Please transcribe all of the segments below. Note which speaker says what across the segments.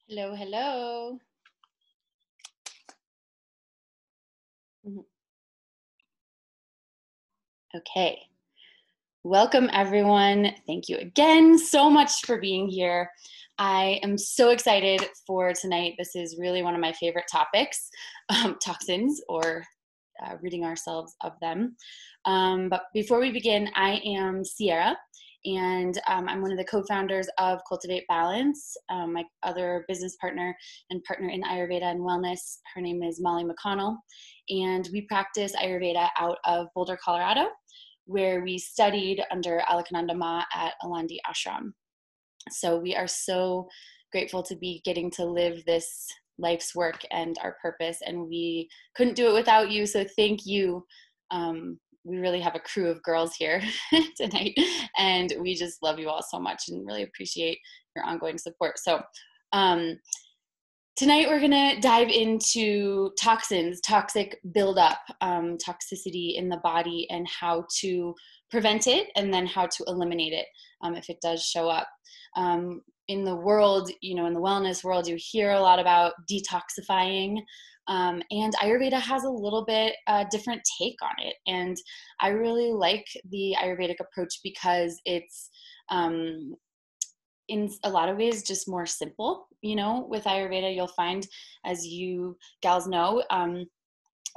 Speaker 1: Hello, hello. Mhm. Okay. Welcome, everyone. Thank you again so much for being here. I am so excited for tonight. This is really one of my favorite topics, toxins, or ridding ourselves of them. But before we begin, I am Sierra, and I'm one of the co-founders of Cultivate Balance. My other business partner and partner in Ayurveda and wellness, her name is Molly McConnell, and we practice Ayurveda out of Boulder, Colorado, where we studied under Alakananda Ma at Alandi Ashram. So we are so grateful to be getting to live this life's work and our purpose, and we couldn't do it without you, so thank you. We really have a crew of girls here tonight, and we just love you all so much and really appreciate your ongoing support. So tonight we're going to dive into toxins, toxic buildup, toxicity in the body, and how to prevent it, and then how to eliminate it if it does show up. In the world, in the wellness world, you hear a lot about detoxifying, and Ayurveda has a little bit different take on it. And I really like the Ayurvedic approach because it's in a lot of ways just more simple. With Ayurveda, you'll find, as you gals know,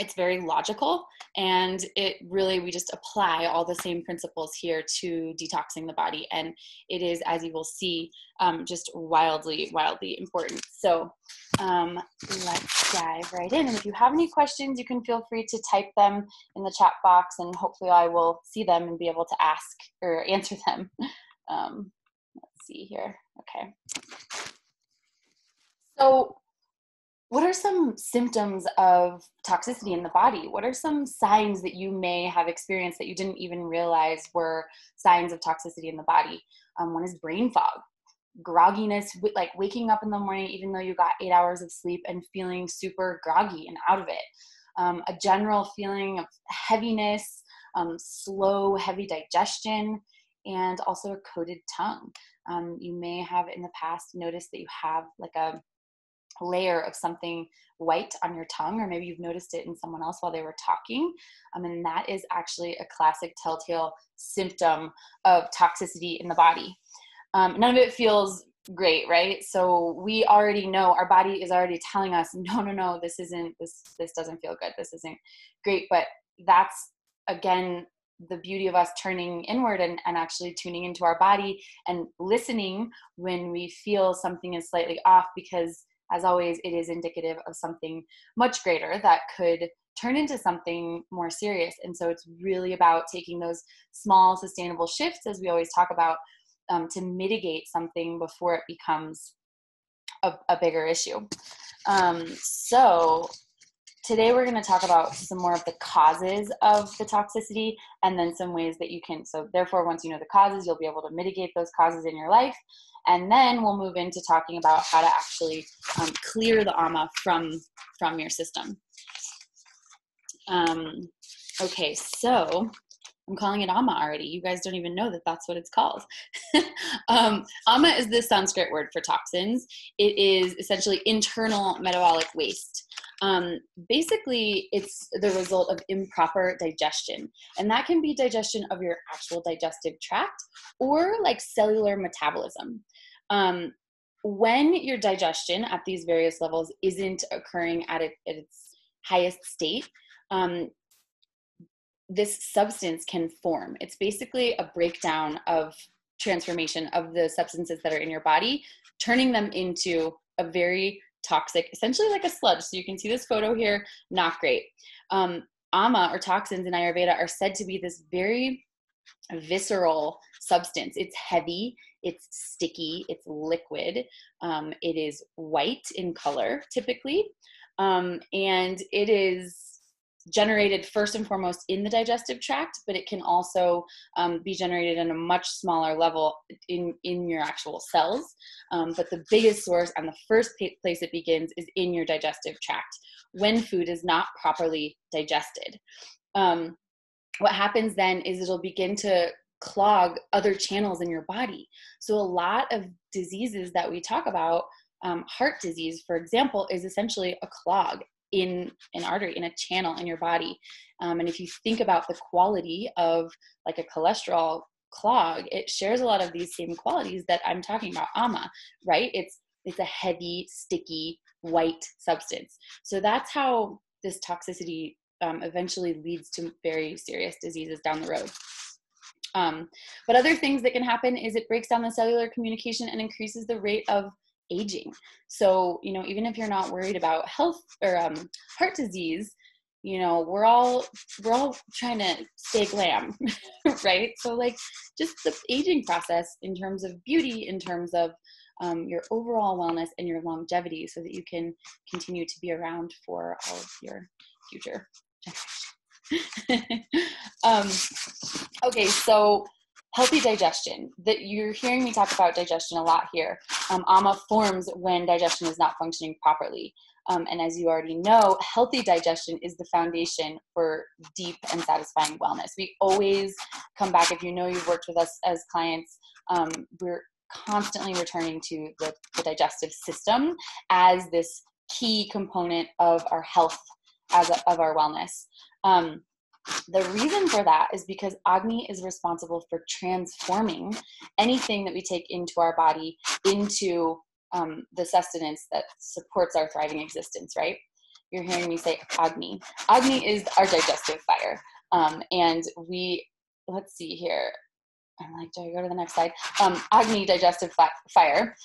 Speaker 1: it's very logical, and we just apply all the same principles here to detoxing the body, and it is, as you will see, just wildly important. So let's dive right in, and if you have any questions, you can feel free to type them in the chat box, and hopefully I will see them and be able to ask or answer them. Let's see here. Okay. So what are some symptoms of toxicity in the body? What are some signs that you may have experienced that you didn't even realize were signs of toxicity in the body? One is brain fog, grogginess, like waking up in the morning even though you got 8 hours of sleep and feeling super groggy and out of it. A general feeling of heaviness, slow, heavy digestion, and also a coated tongue. You may have in the past noticed that you have like a layer of something white on your tongue, or maybe you've noticed it in someone else while they were talking. And that is actually a classic telltale symptom of toxicity in the body. None of it feels great, right? So we already know, our body is already telling us, no, this doesn't feel good. This isn't great. But that's, again, the beauty of us turning inward and actually tuning into our body and listening when we feel something is slightly off, because as always, it is indicative of something much greater that could turn into something more serious. And so it's really about taking those small, sustainable shifts, as we always talk about, to mitigate something before it becomes a bigger issue. So today we're going to talk about some more of the causes of the toxicity, and then some ways that you can, so therefore once you know the causes, you'll be able to mitigate those causes in your life. And then we'll move into talking about how to actually clear the amma from your system. Okay, so I'm calling it amma already. You guys don't even know that that's what it's called. Amma is the Sanskrit word for toxins. It is essentially internal metabolic waste. Basically, it's the result of improper digestion. And that can be digestion of your actual digestive tract or like cellular metabolism. When your digestion at these various levels isn't occurring at its highest state, this substance can form. It's basically a breakdown of transformation of the substances that are in your body, turning them into a very toxic, essentially like a sludge. So you can see this photo here, not great. Amma, or toxins in Ayurveda, are said to be this very visceral substance. It's heavy, it's sticky, it's liquid, it is white in color typically, and it is generated first and foremost in the digestive tract, but it can also be generated in a much smaller level in your actual cells. But the biggest source and the first place it begins is in your digestive tract when food is not properly digested. What happens then is it'll begin to clog other channels in your body. So a lot of diseases that we talk about Heart disease, for example, is essentially a clog in an artery, in a channel in your body. And if you think about the quality of like a cholesterol clog, it shares a lot of these same qualities that I'm talking about, amma, right? It's a heavy, sticky, white substance. So that's how this toxicity eventually leads to very serious diseases down the road. But other things that can happen is it breaks down the cellular communication and increases the rate of aging. So, even if you're not worried about health or heart disease, we're all trying to stay glam, right? So like just the aging process in terms of beauty, in terms of your overall wellness and your longevity, so that you can continue to be around for all of your future generations. Okay, so healthy digestion. That you're hearing me talk about digestion a lot here. Amma forms when digestion is not functioning properly. And as you already know, healthy digestion is the foundation for deep and satisfying wellness. We always come back, if you've worked with us as clients, we're constantly returning to the digestive system as this key component of our health, of our wellness. The reason for that is because Agni is responsible for transforming anything that we take into our body into the sustenance that supports our thriving existence, right? You're hearing me say Agni. Agni is our digestive fire. And let's see here. I'm like, do I go to the next slide? Agni, digestive fire.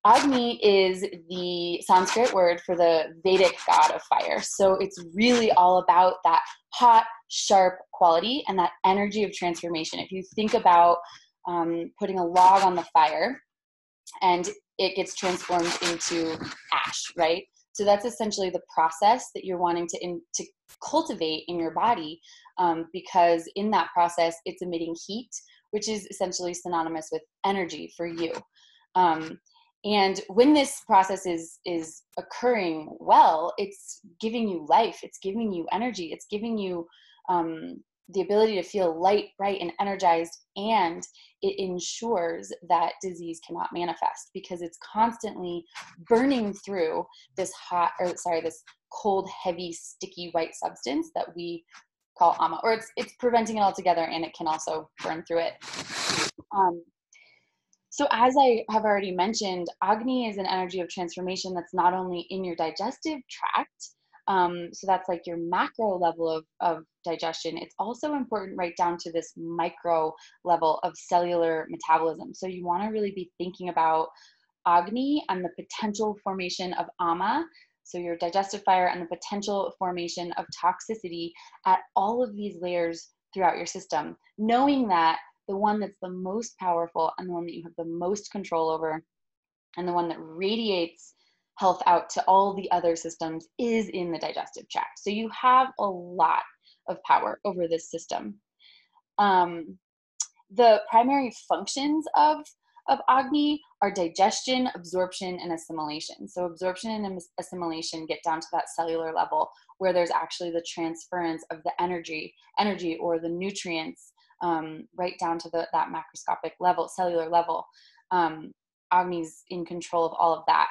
Speaker 1: Agni is the Sanskrit word for the Vedic god of fire. So it's really all about that hot, sharp quality and that energy of transformation. If you think about putting a log on the fire and it gets transformed into ash, right? So that's essentially the process that you're wanting to cultivate in your body, because in that process, it's emitting heat, which is essentially synonymous with energy for you. And when this process is occurring well, it's giving you life, it's giving you energy, it's giving you the ability to feel light, bright, and energized, and it ensures that disease cannot manifest because it's constantly burning through this this cold, heavy, sticky white substance that we call amma, or it's preventing it altogether, and it can also burn through it. So as I have already mentioned, Agni is an energy of transformation that's not only in your digestive tract, so that's like your macro level of digestion. It's also important right down to this micro level of cellular metabolism. So you want to really be thinking about Agni and the potential formation of amma, so your digestive fire, and the potential formation of toxicity at all of these layers throughout your system, knowing that the one that's the most powerful and the one that you have the most control over and the one that radiates health out to all the other systems is in the digestive tract. So you have a lot of power over this system. The primary functions of Agni are digestion, absorption, and assimilation. So absorption and assimilation get down to that cellular level where there's actually the transference of the energy or the nutrients right down to that macroscopic level, cellular level. Agni's in control of all of that.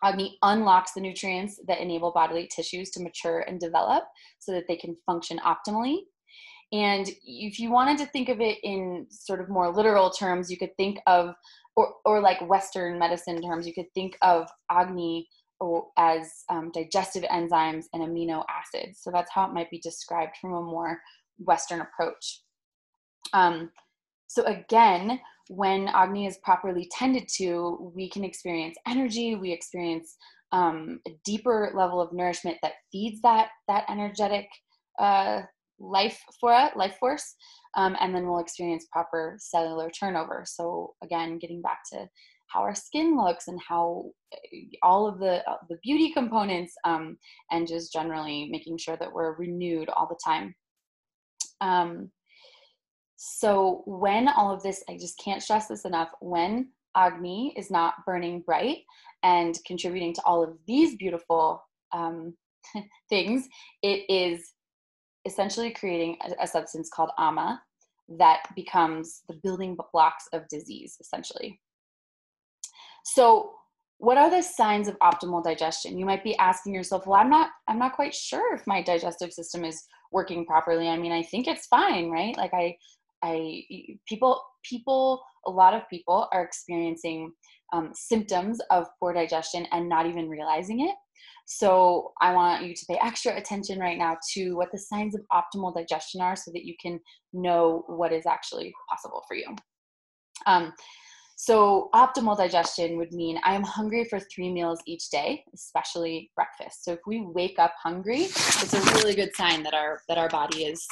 Speaker 1: Agni unlocks the nutrients that enable bodily tissues to mature and develop so that they can function optimally. And if you wanted to think of it in sort of more literal terms, you could think of, or like Western medicine terms, you could think of Agni as digestive enzymes and amino acids. So that's how it might be described from a more Western approach. So again, when Agni is properly tended to, we can experience energy, we experience a deeper level of nourishment that feeds that energetic life force, and then we'll experience proper cellular turnover. So again, getting back to how our skin looks and how all of the beauty components, and just generally making sure that we're renewed all the time. So when all of this, I just can't stress this enough, when Agni is not burning bright and contributing to all of these beautiful things, it is essentially creating a substance called amma that becomes the building blocks of disease, essentially. So What are the signs of optimal digestion? You might be asking yourself, well, I'm not quite sure if my digestive system is working properly. I mean, I think it's fine, right? Like a lot of people are experiencing symptoms of poor digestion and not even realizing it. So I want you to pay extra attention right now to what the signs of optimal digestion are so that you can know what is actually possible for you. So optimal digestion would mean I am hungry for 3 meals each day, especially breakfast. So if we wake up hungry, it's a really good sign that our body is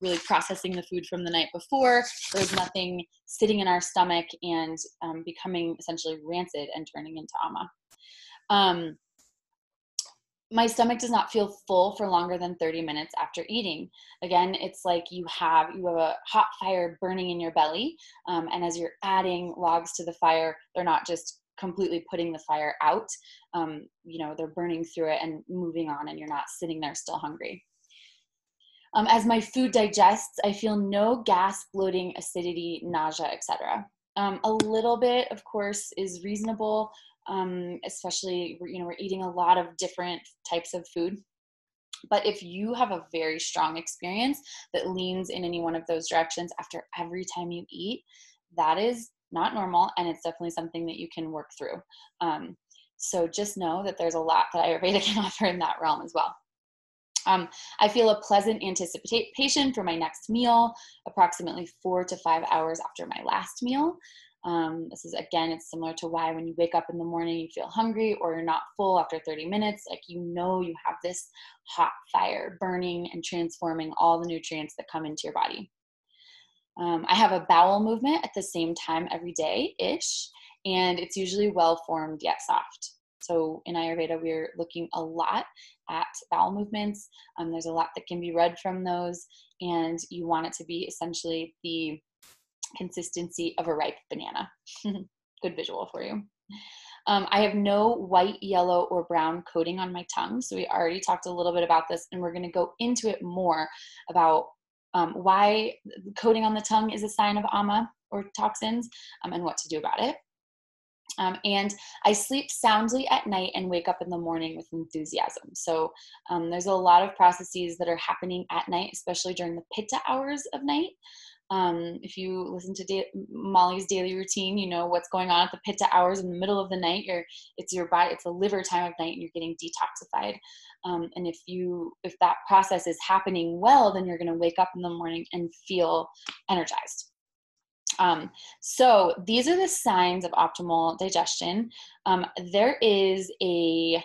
Speaker 1: really processing the food from the night before. There's nothing sitting in our stomach and becoming essentially rancid and turning into amma. My stomach does not feel full for longer than 30 minutes after eating. Again, it's like you have a hot fire burning in your belly, and as you're adding logs to the fire, they're not just completely putting the fire out. They're burning through it and moving on, and you're not sitting there still hungry. As my food digests, I feel no gas, bloating, acidity, nausea, etc. A little bit, of course, is reasonable. Especially, we're eating a lot of different types of food. But if you have a very strong experience that leans in any one of those directions after every time you eat, that is not normal, and it's definitely something that you can work through. So just know that there's a lot that Ayurveda can offer in that realm as well. I feel a pleasant anticipation for my next meal, approximately 4 to 5 hours after my last meal. This is, again, it's similar to why when you wake up in the morning, you feel hungry or you're not full after 30 minutes, like you have this hot fire burning and transforming all the nutrients that come into your body. I have a bowel movement at the same time every day-ish, and it's usually well-formed yet soft. So in Ayurveda, we're looking a lot at bowel movements. There's a lot that can be read from those, and you want it to be essentially the consistency of a ripe banana. Good visual for you. I have no white, yellow, or brown coating on my tongue. So we already talked a little bit about this, and we're going to go into it more about why coating on the tongue is a sign of amma or toxins, and what to do about it. And I sleep soundly at night and wake up in the morning with enthusiasm. So there's a lot of processes that are happening at night, especially during the pitta hours of night. If you listen to Molly's daily routine, you know what's going on at the pitta hours in the middle of the night. It's your body, it's a liver time of night, and you're getting detoxified. And if that process is happening well, then you're going to wake up in the morning and feel energized. So these are the signs of optimal digestion. There is a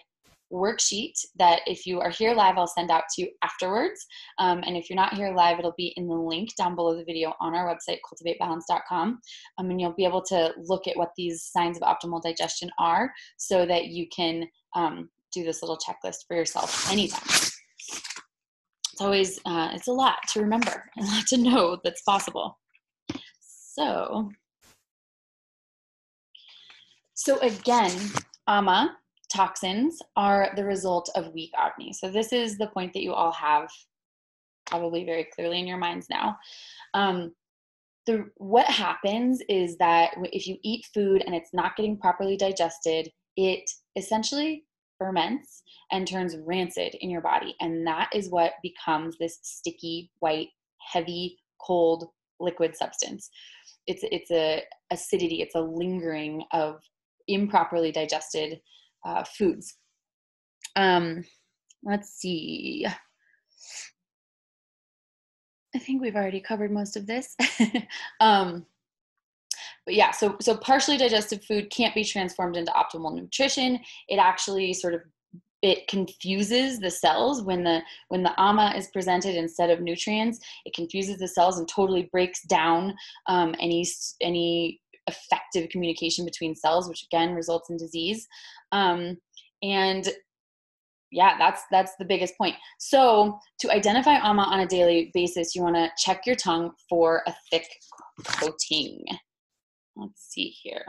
Speaker 1: worksheet that if you are here live, I'll send out to you afterwards. And if you're not here live, it'll be in the link down below the video on our website, cultivatebalance.com. And you'll be able to look at what these signs of optimal digestion are so that you can do this little checklist for yourself anytime. It's always, it's a lot to remember, a lot to know that's possible. So again, amma, toxins, are the result of weak Agni. So this is the point that you all have probably very clearly in your minds now. What happens is that if you eat food and it's not getting properly digested, it essentially ferments and turns rancid in your body. And that is what becomes this sticky, white, heavy, cold, liquid substance. It's a acidity, it's a lingering of improperly digested foods. Let's see. I think we've already covered most of this. But yeah, so partially digested food can't be transformed into optimal nutrition. It actually it confuses the cells when the amma is presented instead of nutrients. It confuses the cells and totally breaks down any effective communication between cells, which again results in disease. And yeah, that's the biggest point. So to identify amma on a daily basis, you want to check your tongue for a thick coating. Let's see here.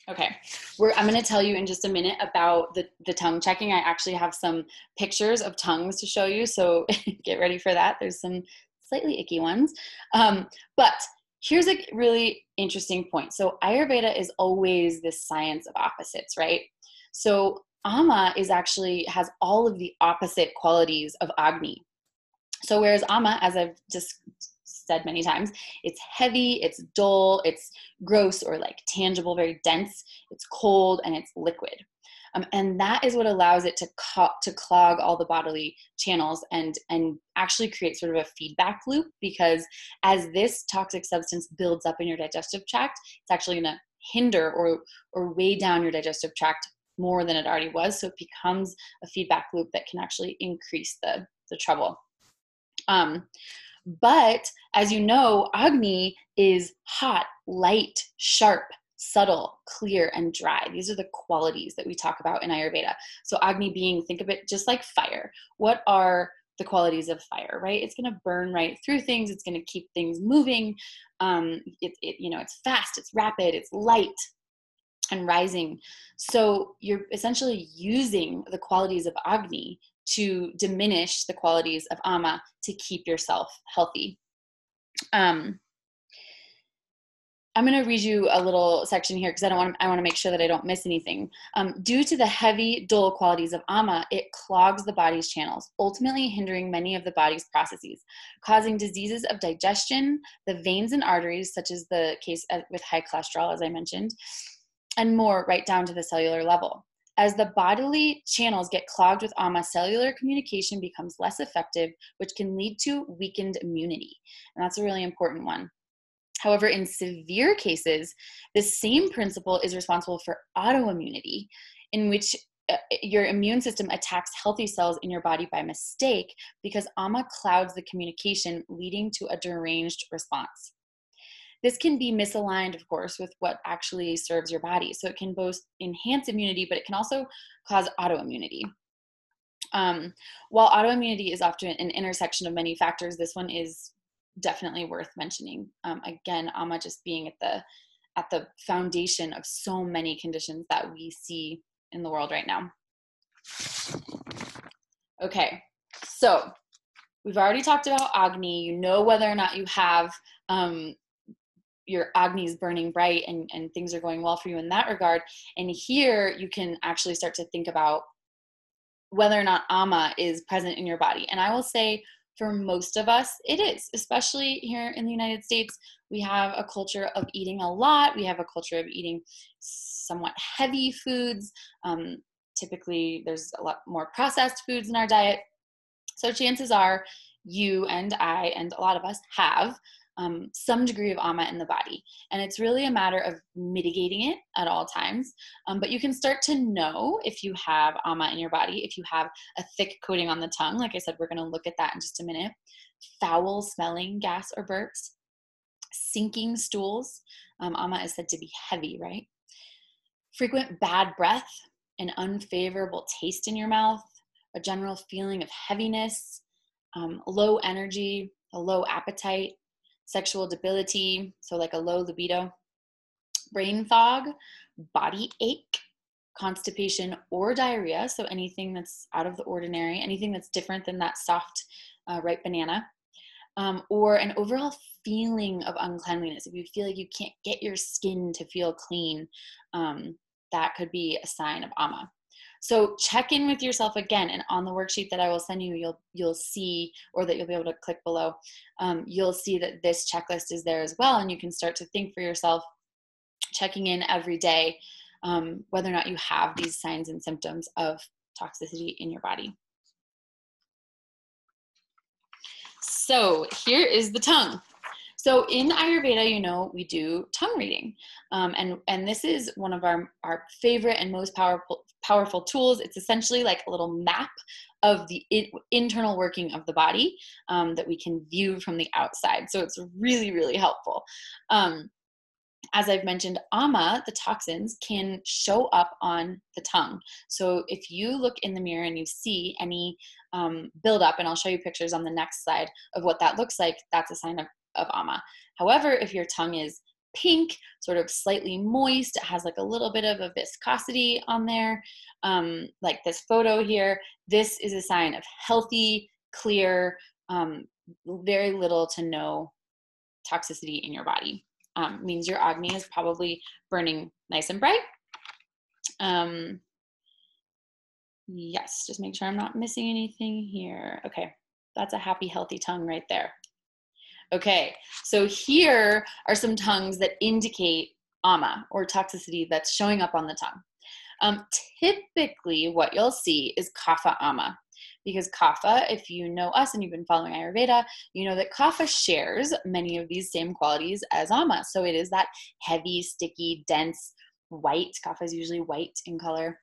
Speaker 1: Okay, I'm going to tell you in just a minute about the tongue checking. I actually have some pictures of tongues to show you, so get ready for that. There's some slightly icky ones. But here's a really interesting point. So Ayurveda is always this science of opposites, right? So Amma has all of the opposite qualities of Agni. So whereas Amma, as I've just said many times, it's heavy, it's dull, it's gross or like tangible, very dense, it's cold, and it's liquid. And that is what allows it to clog all the bodily channels and actually create sort of a feedback loop, because as this toxic substance builds up in your digestive tract, it's actually going to hinder or weigh down your digestive tract more than it already was. So it becomes a feedback loop that can actually increase the trouble. But as you know, Agni is hot, light, sharp, subtle, clear, and dry. These are the qualities that we talk about in Ayurveda. So Agni being, think of it just like fire. What are the qualities of fire, right? It's going to burn right through things. It's going to keep things moving. It's fast, it's rapid, it's light and rising. So you're essentially using the qualities of Agni to diminish the qualities of Amma to keep yourself healthy. I'm going to read you a little section here because I want to make sure that I don't miss anything. Due to the heavy, dull qualities of Amma, it clogs the body's channels, ultimately hindering many of the body's processes, causing diseases of digestion, the veins and arteries, such as the case with high cholesterol, as I mentioned, and more, right down to the cellular level. As the bodily channels get clogged with Amma, cellular communication becomes less effective, which can lead to weakened immunity. And that's a really important one. However, in severe cases, this same principle is responsible for autoimmunity, in which your immune system attacks healthy cells in your body by mistake because Amma clouds the communication, leading to a deranged response. This can be misaligned, of course, with what actually serves your body. So it can both enhance immunity, but it can also cause autoimmunity. While autoimmunity is often an intersection of many factors, this one is definitely worth mentioning. Again, Amma just being at the foundation of so many conditions that we see in the world right now. Okay, so we've already talked about Agni. You know whether or not you have your Agni is burning bright and things are going well for you in that regard. And here you can actually start to think about whether or not Amma is present in your body. And I will say for most of us, it is, especially here in the United States. We have a culture of eating a lot. We have a culture of eating somewhat heavy foods. Typically, there's a lot more processed foods in our diet. So chances are you and I and a lot of us have some degree of Amma in the body. And it's really a matter of mitigating it at all times. But you can start to know if you have Amma in your body, if you have a thick coating on the tongue. Like I said, we're going to look at that in just a minute. Foul smelling gas or burps, sinking stools. Amma is said to be heavy, right? Frequent bad breath, an unfavorable taste in your mouth, a general feeling of heaviness, low energy, a low appetite, sexual debility, so like a low libido, brain fog, body ache, constipation or diarrhea, so anything that's out of the ordinary, anything that's different than that soft, ripe banana, or an overall feeling of uncleanliness. If you feel like you can't get your skin to feel clean, that could be a sign of Amma. So check in with yourself again, and on the worksheet that I will send you, you'll see, or that you'll be able to click below, you'll see that this checklist is there as well, and you can start to think for yourself, checking in every day, whether or not you have these signs and symptoms of toxicity in your body. So here is the tongue. So in Ayurveda, you know, we do tongue reading. And this is one of our favorite and most powerful tools. It's essentially like a little map of the internal working of the body that we can view from the outside. So it's really, really helpful. As I've mentioned, Amma, the toxins, can show up on the tongue. So if you look in the mirror and you see any buildup, and I'll show you pictures on the next slide of what that looks like, that's a sign of Amma. However, if your tongue is pink, sort of slightly moist, it has like a little bit of a viscosity on there, like this photo here, this is a sign of healthy, clear, very little to no toxicity in your body. Means your Agni is probably burning nice and bright. Yes, just make sure I'm not missing anything here. Okay, that's a happy, healthy tongue right there. Okay, so here are some tongues that indicate amma or toxicity that's showing up on the tongue. Typically, what you'll see is kapha amma, because kapha, if you know us and you've been following Ayurveda, you know that kapha shares many of these same qualities as amma. So it is that heavy, sticky, dense, white. Kapha is usually white in color.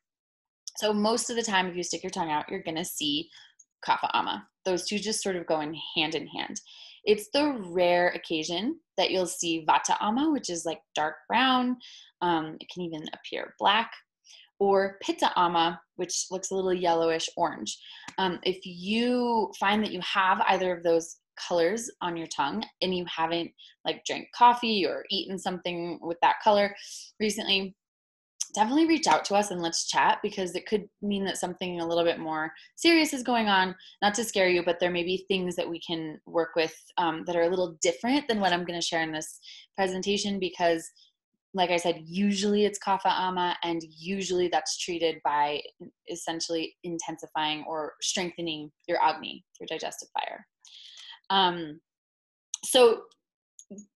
Speaker 1: So most of the time, if you stick your tongue out, you're going to see kapha amma. Those two just sort of go in hand. It's the rare occasion that you'll see vata amma, which is like dark brown. It can even appear black. Or pitta amma, which looks a little yellowish orange. If you find that you have either of those colors on your tongue and you haven't like drank coffee or eaten something with that color recently, definitely reach out to us and let's chat, because it could mean that something a little bit more serious is going on. Not to scare you, but there may be things that we can work with that are a little different than what I'm going to share in this presentation, because like I said, usually it's kapha amma, and usually that's treated by essentially intensifying or strengthening your Agni, your digestive fire. So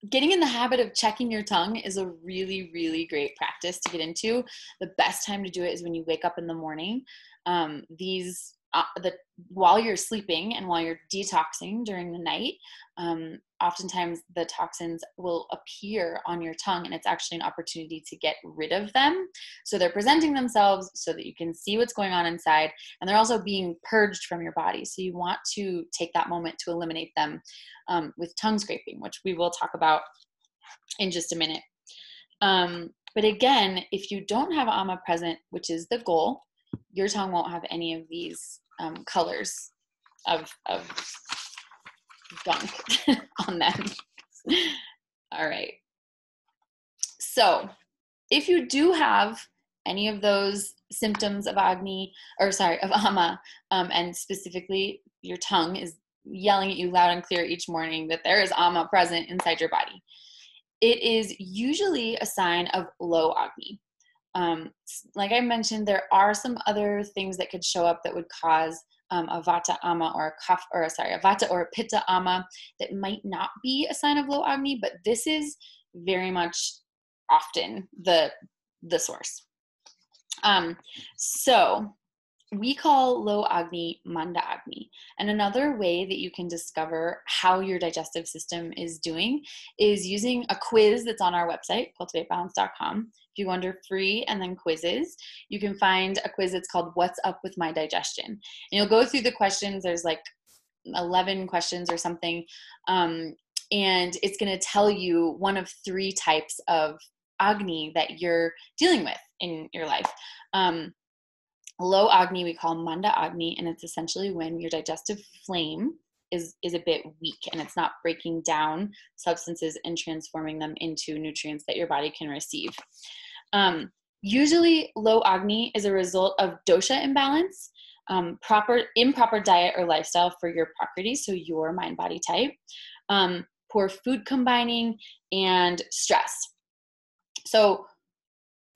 Speaker 1: getting in the habit of checking your tongue is a really, really great practice to get into. The best time to do it is when you wake up in the morning. While you're sleeping and while you're detoxing during the night, oftentimes the toxins will appear on your tongue, and it's actually an opportunity to get rid of them. So they're presenting themselves so that you can see what's going on inside, and they're also being purged from your body. So you want to take that moment to eliminate them with tongue scraping, which we will talk about in just a minute. But again, if you don't have amma present, which is the goal, your tongue won't have any of these colors of gunk on them. All right. So if you do have any of those symptoms of of amma, and specifically your tongue is yelling at you loud and clear each morning that there is amma present inside your body, it is usually a sign of low Agni. Like I mentioned, there are some other things that could show up that would cause a vata amma or a vata or a pitta amma that might not be a sign of low Agni, but this is very much often the source. So we call low Agni manda Agni. And another way that you can discover how your digestive system is doing is using a quiz that's on our website, cultivatebalance.com. If you go under free and then quizzes, you can find a quiz that's called What's Up with My Digestion? And you'll go through the questions. There's like 11 questions or something. And it's going to tell you one of 3 types of Agni that you're dealing with in your life. Low Agni we call manda Agni, and it's essentially when your digestive flame is a bit weak and it's not breaking down substances and transforming them into nutrients that your body can receive. Usually low Agni is a result of dosha imbalance, improper diet or lifestyle for your prakriti, so your mind-body type, poor food combining, and stress. So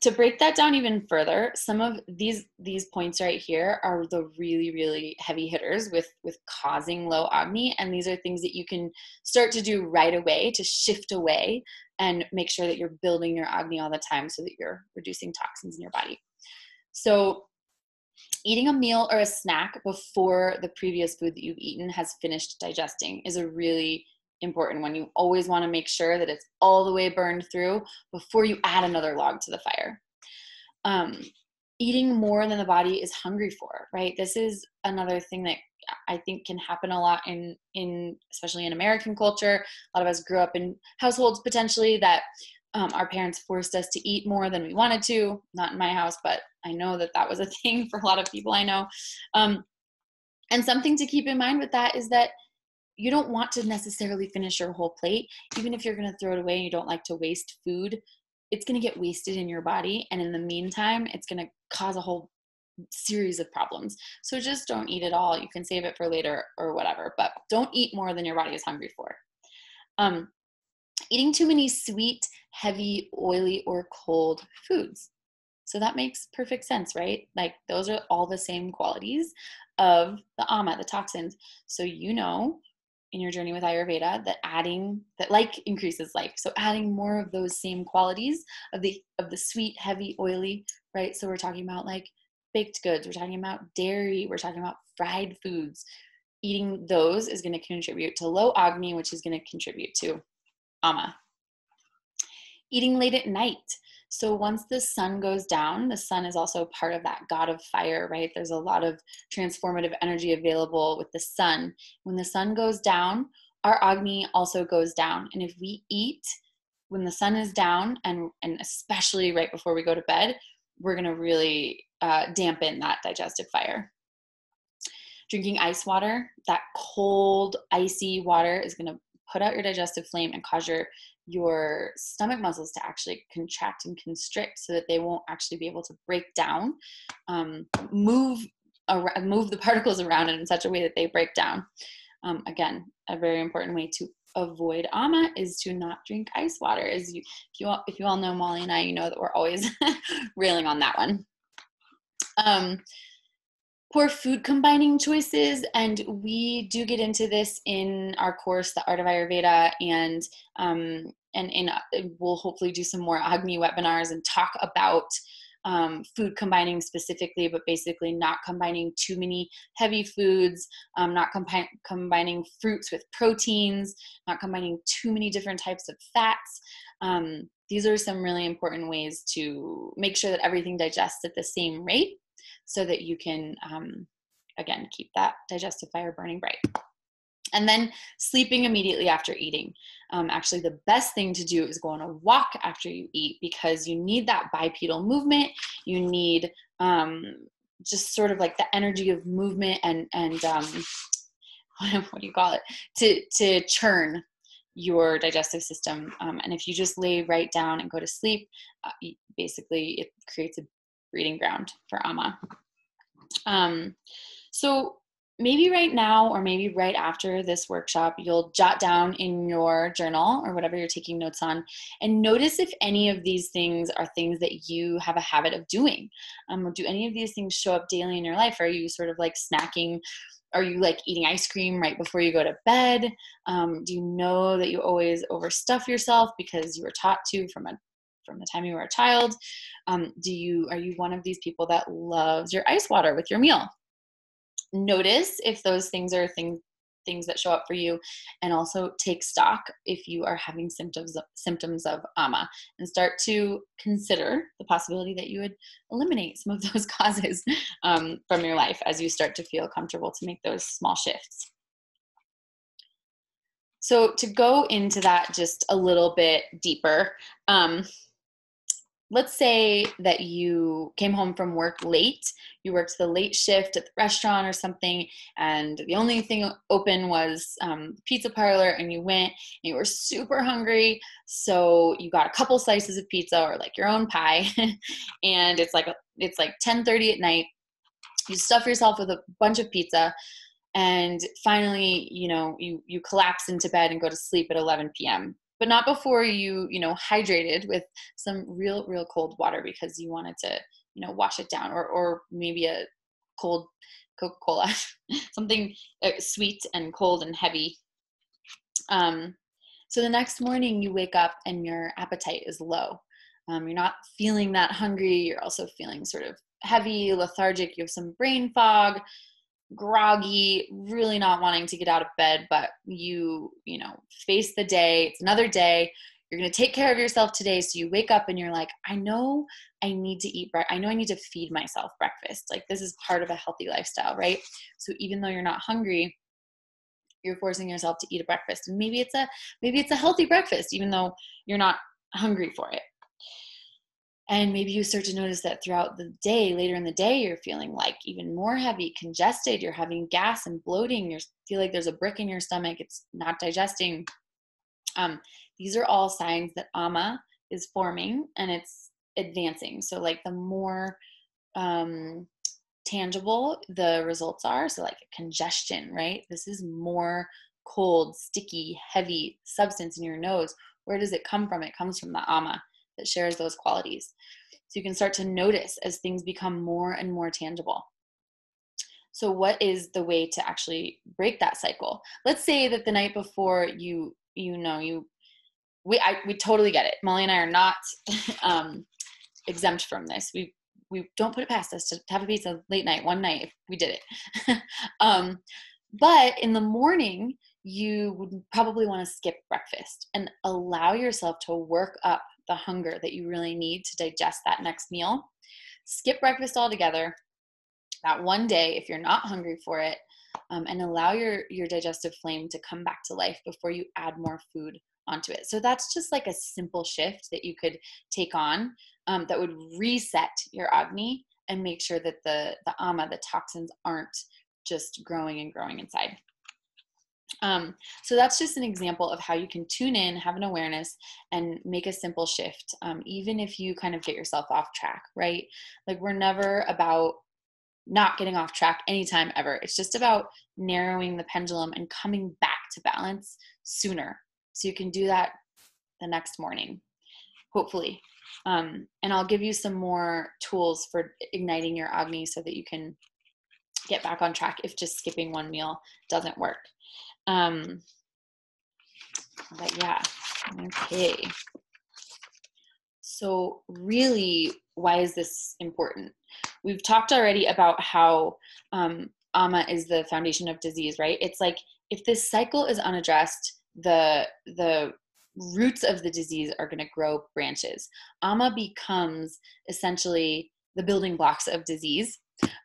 Speaker 1: to break that down even further, some of these points right here are the really, really heavy hitters with causing low Agni. And these are things that you can start to do right away to shift away and make sure that you're building your Agni all the time so that you're reducing toxins in your body. So eating a meal or a snack before the previous food that you've eaten has finished digesting is a really important one. You always want to make sure that it's all the way burned through before you add another log to the fire. Eating more than the body is hungry for, right? This is another thing that I think can happen a lot in especially in American culture. A lot of us grew up in households potentially that our parents forced us to eat more than we wanted to. Not in my house, but I know that was a thing for a lot of people I know. And something to keep in mind with that is that you don't want to necessarily finish your whole plate. Even if you're going to throw it away and you don't like to waste food, it's going to get wasted in your body. And in the meantime, it's going to cause a whole series of problems. So just don't eat it all. You can save it for later or whatever, but don't eat more than your body is hungry for. Eating too many sweet, heavy, oily, or cold foods. So that makes perfect sense, right? Like those are all the same qualities of the amma, the toxins. So you know in your journey with Ayurveda that adding that like increases like. So adding more of those same qualities of the sweet, heavy, oily, right? So we're talking about like baked goods, we're talking about dairy, we're talking about fried foods. Eating those is going to contribute to low Agni, which is going to contribute to amma. Eating late at night. So once the sun goes down, the sun is also part of that god of fire, right? There's a lot of transformative energy available with the sun. When the sun goes down, our Agni also goes down. And if we eat when the sun is down, and especially right before we go to bed, we're going to really dampen that digestive fire. Drinking ice water, that cold, icy water is going to put out your digestive flame and cause your stomach muscles to actually contract and constrict so that they won't actually be able to break down, move the particles around it in such a way that they break down. Again, a very important way to avoid amma is to not drink ice water. If you all know Molly and I, you know that we're always railing on that one. Poor food combining choices, and we do get into this in our course, The Art of Ayurveda, and we'll hopefully do some more Agni webinars and talk about food combining specifically, but basically not combining too many heavy foods, not combining fruits with proteins, not combining too many different types of fats. These are some really important ways to make sure that everything digests at the same rate, so that you can, again, keep that digestive fire burning bright. And then sleeping immediately after eating. Actually, the best thing to do is go on a walk after you eat, because you need that bipedal movement. You need just sort of like the energy of movement and what do you call it? To churn your digestive system. And if you just lay right down and go to sleep, basically it creates a breeding ground for amma. So maybe right now, or maybe right after this workshop, you'll jot down in your journal or whatever you're taking notes on, and notice if any of these things are things that you have a habit of doing. Do any of these things show up daily in your life? Are you sort of like snacking? Are you like eating ice cream right before you go to bed? Do you know that you always overstuff yourself because you were taught to from the time you were a child? Are you one of these people that loves your ice water with your meal? Notice if those things are things that show up for you, and also take stock if you are having symptoms of amma, and start to consider the possibility that you would eliminate some of those causes from your life as you start to feel comfortable to make those small shifts. So to go into that just a little bit deeper, let's say that you came home from work late, you worked the late shift at the restaurant or something, and the only thing open was the pizza parlor, and you went and you were super hungry, so you got a couple slices of pizza or like your own pie, and it's like 10:30 at night. You stuff yourself with a bunch of pizza, and finally, you collapse into bed and go to sleep at 11 p.m. But not before you hydrated with some real cold water, because you wanted to, wash it down, or maybe a cold Coca-Cola, something sweet and cold and heavy. So the next morning you wake up and your appetite is low. You're not feeling that hungry. You're also feeling sort of heavy, lethargic. You have some brain fog, groggy, really not wanting to get out of bed, but you face the day. It's another day. You're going to take care of yourself today. So you wake up and you're like, I know I need to eat I know I need to feed myself breakfast. Like, this is part of a healthy lifestyle, right? So even though you're not hungry, you're forcing yourself to eat a breakfast. And maybe it's a healthy breakfast, even though you're not hungry for it. And maybe you start to notice that throughout the day, later in the day, you're feeling like even more heavy, congested. You're having gas and bloating. You feel like there's a brick in your stomach. It's not digesting. These are all signs that amma is forming and it's advancing. So like the more tangible the results are. So like congestion, right? This is more cold, sticky, heavy substance in your nose. Where does it come from? It comes from the amma that shares those qualities. So you can start to notice as things become more and more tangible. So what is the way to actually break that cycle? Let's say that the night before we totally get it. Molly and I are not exempt from this. We don't put it past us to have a pizza late night, one night if we did it. But in the morning, you would probably want to skip breakfast and allow yourself to work up the hunger that you really need to digest that next meal. Skip breakfast altogether that one day if you're not hungry for it, and allow your digestive flame to come back to life before you add more food onto it. So that's just like a simple shift that you could take on, that would reset your Agni and make sure that the amma, the toxins, aren't just growing and growing inside. So that's just an example of how you can tune in, have an awareness, and make a simple shift, even if you kind of get yourself off track, right? Like we're never about not getting off track anytime ever. It's just about narrowing the pendulum and coming back to balance sooner. So you can do that the next morning, hopefully. And I'll give you some more tools for igniting your Agni so that you can get back on track if just skipping one meal doesn't work. But yeah, okay. So really, why is this important? We've talked already about how amma is the foundation of disease, right? It's like if this cycle is unaddressed, the roots of the disease are going to grow branches. Amma becomes essentially the building blocks of disease.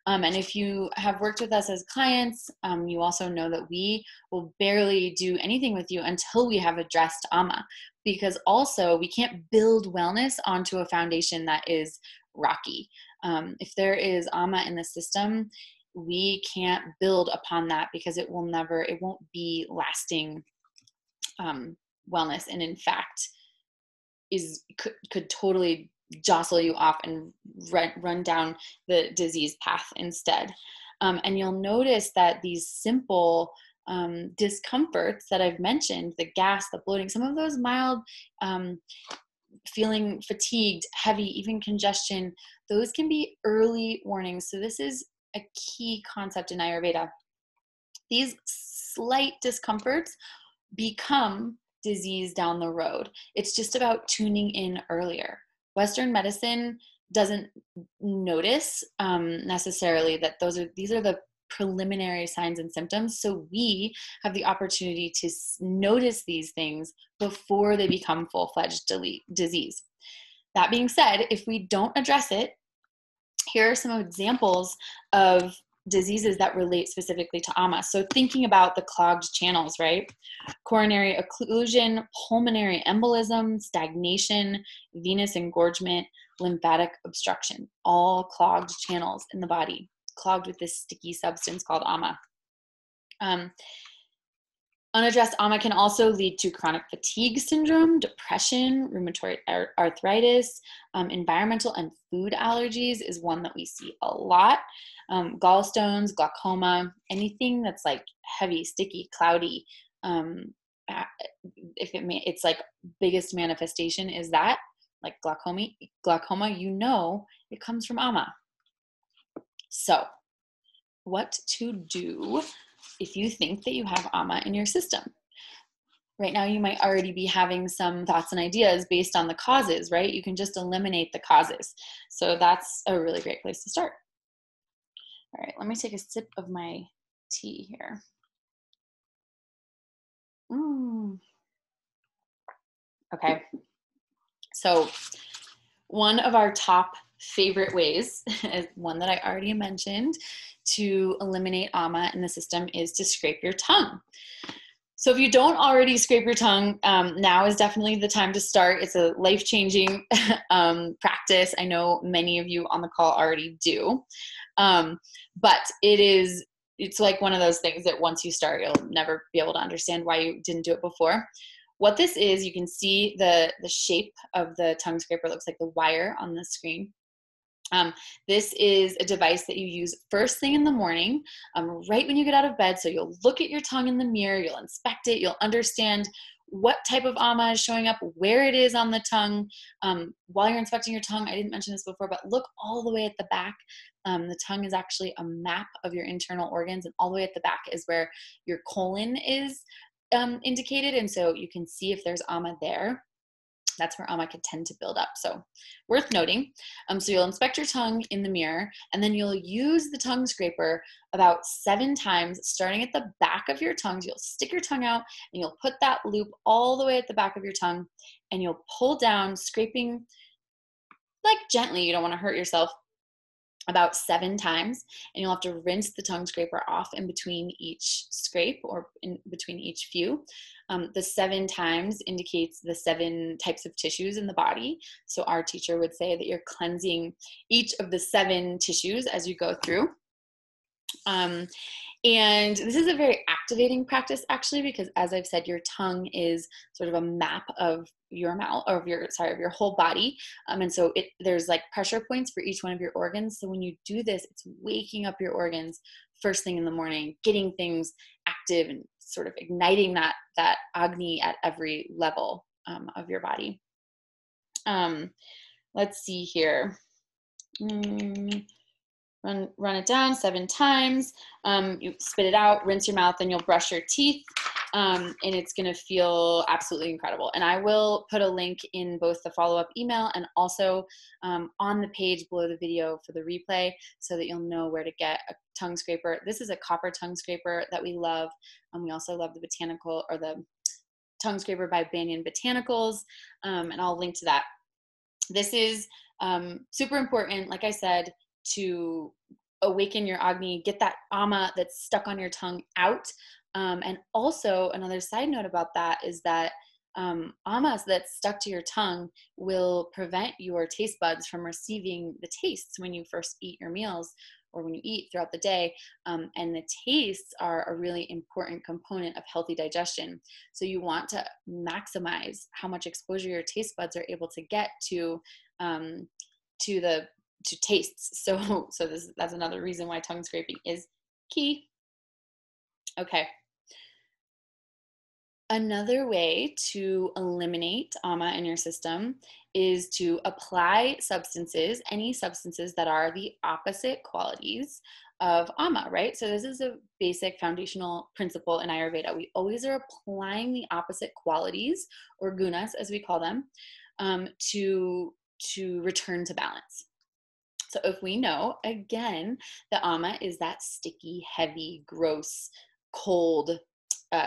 Speaker 1: And if you have worked with us as clients, you also know that we will barely do anything with you until we have addressed amma, because also we can't build wellness onto a foundation that is rocky. If there is amma in the system, we can't build upon that because it won't be lasting wellness, and in fact could totally jostle you off and run down the disease path instead. And you'll notice that these simple discomforts that I've mentioned, the gas, the bloating, some of those mild feeling fatigued, heavy, even congestion, those can be early warnings. So this is a key concept in Ayurveda. These slight discomforts become disease down the road. It's just about tuning in earlier. Western medicine doesn't notice necessarily that these are the preliminary signs and symptoms. So we have the opportunity to notice these things before they become full-fledged disease. That being said, if we don't address it, here are some examples of diseases that relate specifically to amma. So thinking about the clogged channels, right? Coronary occlusion, pulmonary embolism, stagnation, venous engorgement, lymphatic obstruction, all clogged channels in the body, clogged with this sticky substance called amma. Unaddressed amma can also lead to chronic fatigue syndrome, depression, rheumatoid arthritis, environmental and food allergies is one that we see a lot. Gallstones, glaucoma, anything that's like heavy, sticky, cloudy. It's like biggest manifestation is that, like glaucoma, it comes from amma. So what to do if you think that you have amma in your system? Right now, you might already be having some thoughts and ideas based on the causes, right? You can just eliminate the causes. So that's a really great place to start. All right, let me take a sip of my tea here. Okay, so one of our top favorite ways, is one that I already mentioned, to eliminate amma in the system is to scrape your tongue. So if you don't already scrape your tongue, now is definitely the time to start. It's a life-changing practice. I know many of you on the call already do. But it's like one of those things that once you start, you'll never be able to understand why you didn't do it before. What this is, you can see the shape of the tongue scraper looks like the wire on the screen. This is a device that you use first thing in the morning, right when you get out of bed. So you'll look at your tongue in the mirror, you'll inspect it, you'll understand what type of amma is showing up, where it is on the tongue. While you're inspecting your tongue, I didn't mention this before, but look all the way at the back. The tongue is actually a map of your internal organs, and all the way at the back is where your colon is indicated. And so you can see if there's amma there. That's where amma could tend to build up. So worth noting. So you'll inspect your tongue in the mirror, and then you'll use the tongue scraper about 7 times, starting at the back of your tongue. You'll stick your tongue out and you'll put that loop all the way at the back of your tongue, and you'll pull down, scraping like gently. You don't want to hurt yourself. About 7 times, and you'll have to rinse the tongue scraper off in between each scrape or in between each few. The 7 times indicates the 7 types of tissues in the body. So our teacher would say that you're cleansing each of the 7 tissues as you go through. And this is a very activating practice, actually, because as I've said, your tongue is sort of a map of your mouth, or of your whole body. And so there's like pressure points for each one of your organs. So when you do this, it's waking up your organs first thing in the morning, getting things active and sort of igniting that Agni at every level of your body. Let's see here. Run it down 7 times. You spit it out, rinse your mouth, and you'll brush your teeth. And it's going to feel absolutely incredible. And I will put a link in both the follow-up email and also on the page below the video for the replay, so that you'll know where to get a tongue scraper. This is a copper tongue scraper that we love. We also love the botanical, or the tongue scraper by Banyan Botanicals. And I'll link to that. This is super important, like I said, to awaken your Agni, get that amma that's stuck on your tongue out. And also another side note about that is that ammas that's stuck to your tongue will prevent your taste buds from receiving the tastes when you first eat your meals, or when you eat throughout the day. And the tastes are a really important component of healthy digestion. So you want to maximize how much exposure your taste buds are able to get to tastes. So that's another reason why tongue scraping is key. Okay. Another way to eliminate amma in your system is to apply substances, any substances that are the opposite qualities of amma, right? So this is a basic foundational principle in Ayurveda. We always are applying the opposite qualities, or gunas as we call them, to return to balance. So if we know, again, the amma is that sticky, heavy, gross, cold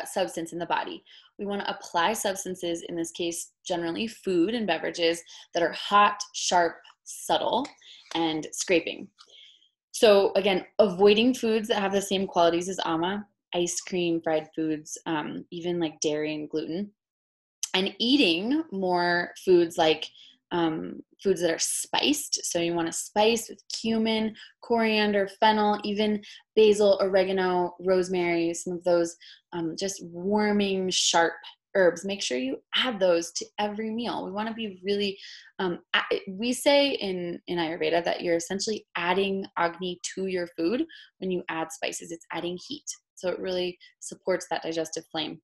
Speaker 1: substance in the body, we want to apply substances, in this case, generally food and beverages, that are hot, sharp, subtle, and scraping. So again, avoiding foods that have the same qualities as amma, ice cream, fried foods, even like dairy and gluten, and eating more foods like foods that are spiced. So you want to spice with cumin, coriander, fennel, even basil, oregano, rosemary, some of those just warming, sharp herbs. Make sure you add those to every meal. We want to be really, we say in Ayurveda that you're essentially adding Agni to your food when you add spices. It's adding heat. So it really supports that digestive flame.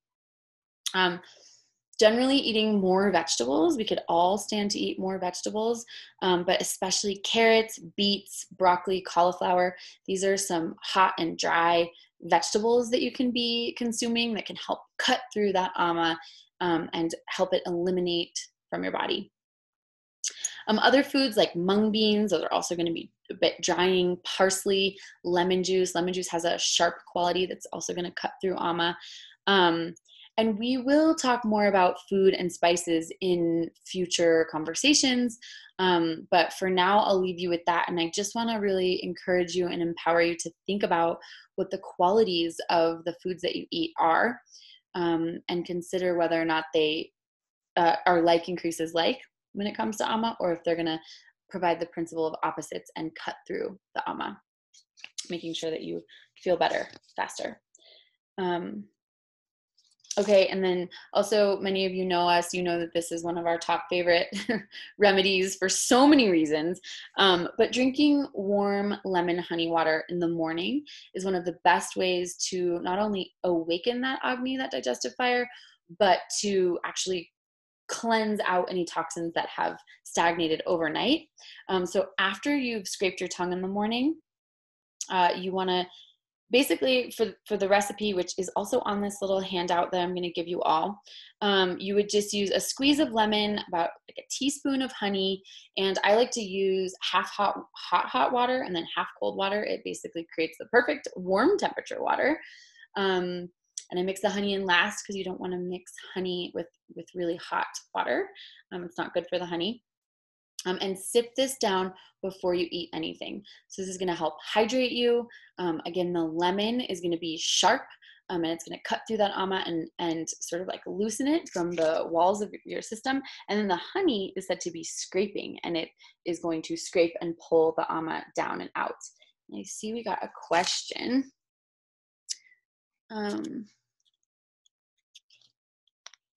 Speaker 1: Generally eating more vegetables. We could all stand to eat more vegetables, but especially carrots, beets, broccoli, cauliflower. These are some hot and dry vegetables that you can be consuming that can help cut through that amma and help it eliminate from your body. Other foods like mung beans, those are also going to be a bit drying. Parsley, lemon juice. Lemon juice has a sharp quality that's also going to cut through amma. And we will talk more about food and spices in future conversations. But for now, I'll leave you with that. And I just want to really encourage you and empower you to think about what the qualities of the foods that you eat are, and consider whether or not they are like increases like when it comes to amma, or if they're going to provide the principle of opposites and cut through the amma, making sure that you feel better faster. Okay, and then also many of you know us, you know that this is one of our top favorite remedies for so many reasons. But drinking warm lemon honey water in the morning is one of the best ways to not only awaken that Agni, that digestive fire, but to actually cleanse out any toxins that have stagnated overnight. So after you've scraped your tongue in the morning, you want to basically for the recipe, which is also on this little handout that I'm going to give you all, you would just use a squeeze of lemon, about like a teaspoon of honey, and I like to use half hot water and then half cold water. It basically creates the perfect warm temperature water. And I mix the honey in last because you don't want to mix honey with really hot water. It's not good for the honey. And sip this down before you eat anything. So this is going to help hydrate you. Again, the lemon is going to be sharp, and it's going to cut through that amma and sort of like loosen it from the walls of your system. And then the honey is said to be scraping, and it is going to scrape and pull the amma down and out. And I see we got a question.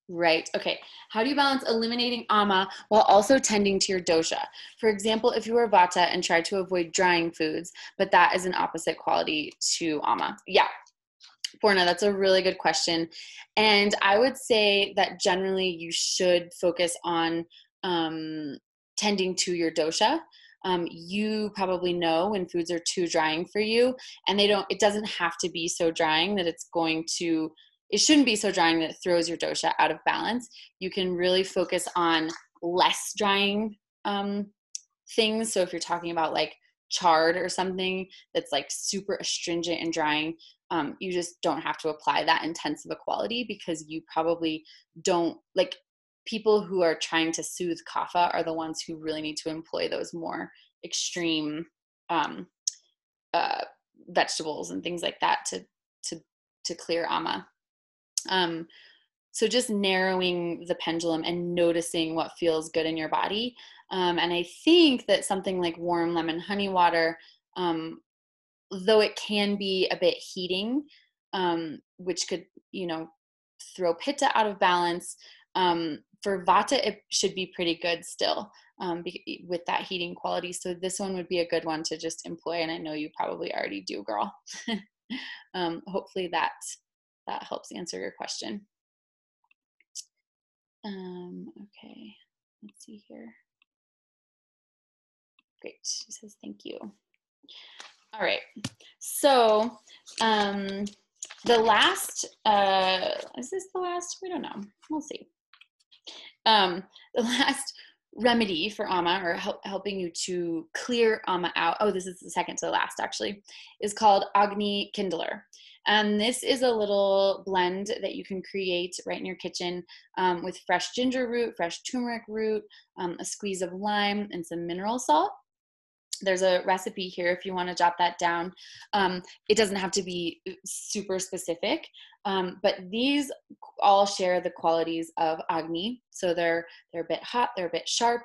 Speaker 1: Right. Okay. How do you balance eliminating amma while also tending to your dosha? For example, if you were vata and tried to avoid drying foods, but that is an opposite quality to amma. Yeah. Porna, that's a really good question. And I would say that generally you should focus on tending to your dosha. You probably know when foods are too drying for you, and it doesn't have to be so drying that it shouldn't be so drying that it throws your dosha out of balance. You can really focus on less drying things. So if you're talking about like chard or something that's like super astringent and drying, you just don't have to apply that intense of a quality, because you probably don't like, people who are trying to soothe kapha are the ones who really need to employ those more extreme vegetables and things like that to clear amma. So just narrowing the pendulum and noticing what feels good in your body. And I think that something like warm lemon honey water, though it can be a bit heating, which could, throw pitta out of balance, for vata, it should be pretty good still, with that heating quality. So this one would be a good one to just employ. And I know you probably already do, girl. Hopefully that helps answer your question. Okay, let's see here. Great, she says thank you. All right, so the last, is this the last? We don't know, we'll see. The last remedy for amma, or helping you to clear amma out, this is the second to the last actually, is called Agni Kindler. And this is a little blend that you can create right in your kitchen, with fresh ginger root, fresh turmeric root, a squeeze of lime, and some mineral salt. There's a recipe here if you want to jot that down. It doesn't have to be super specific, but these all share the qualities of Agni. So they're a bit hot, they're a bit sharp.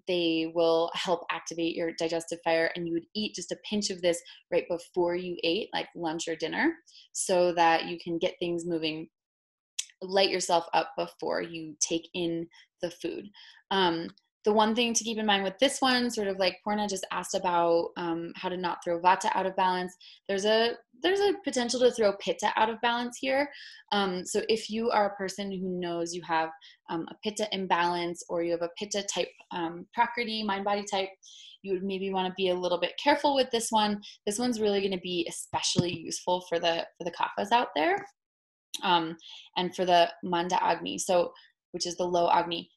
Speaker 1: They will help activate your digestive fire, and you would eat just a pinch of this right before you ate, like lunch or dinner, so that you can get things moving. Light yourself up before you take in the food. The one thing to keep in mind with this one, sort of like Porna just asked about, how to not throw vata out of balance, there's a potential to throw pitta out of balance here. So if you are a person who knows you have a pitta imbalance, or you have a pitta type prakriti, mind-body type, you would maybe want to be a little bit careful with this one. This one's really going to be especially useful for the kaphas out there, and for the manda agni, which is the low agni.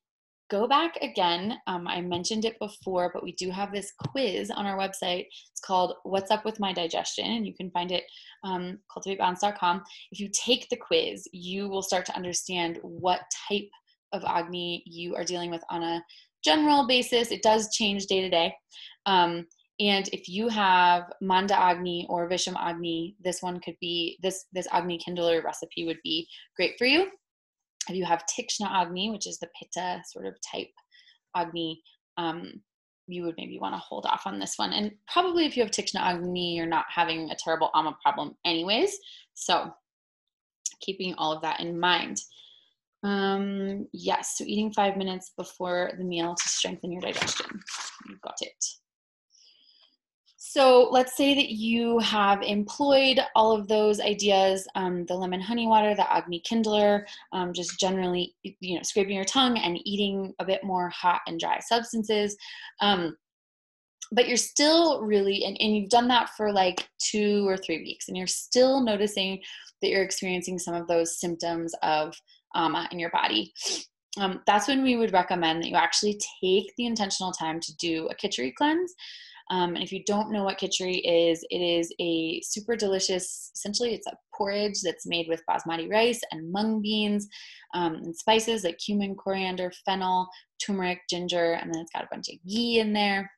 Speaker 1: Go back again. I mentioned it before, but we do have this quiz on our website. It's called What's Up With My Digestion, and you can find it cultivatebalance.com. If you take the quiz, you will start to understand what type of Agni you are dealing with on a general basis. It does change day to day. And if you have Manda Agni or Visham Agni, this one could be, this Agni Kindler recipe would be great for you. If you have Tikshna Agni, which is the Pitta sort of type Agni, you would maybe want to hold off on this one. And probably if you have Tikshna Agni, you're not having a terrible amma problem anyways. So keeping all of that in mind. Yes, so eating 5 minutes before the meal to strengthen your digestion. You've got it. So let's say that you have employed all of those ideas, the lemon honey water, the Agni Kindler, just generally, scraping your tongue and eating a bit more hot and dry substances. But you're still really, and you've done that for like 2 or 3 weeks, and you're still noticing that you're experiencing some of those symptoms of amma in your body. That's when we would recommend that you actually take the intentional time to do a Kitchery Cleanse. And if you don't know what Kitchery is, it is a super delicious, essentially it's a porridge that's made with basmati rice and mung beans, and spices like cumin, coriander, fennel, turmeric, ginger, and then it's got a bunch of ghee in there.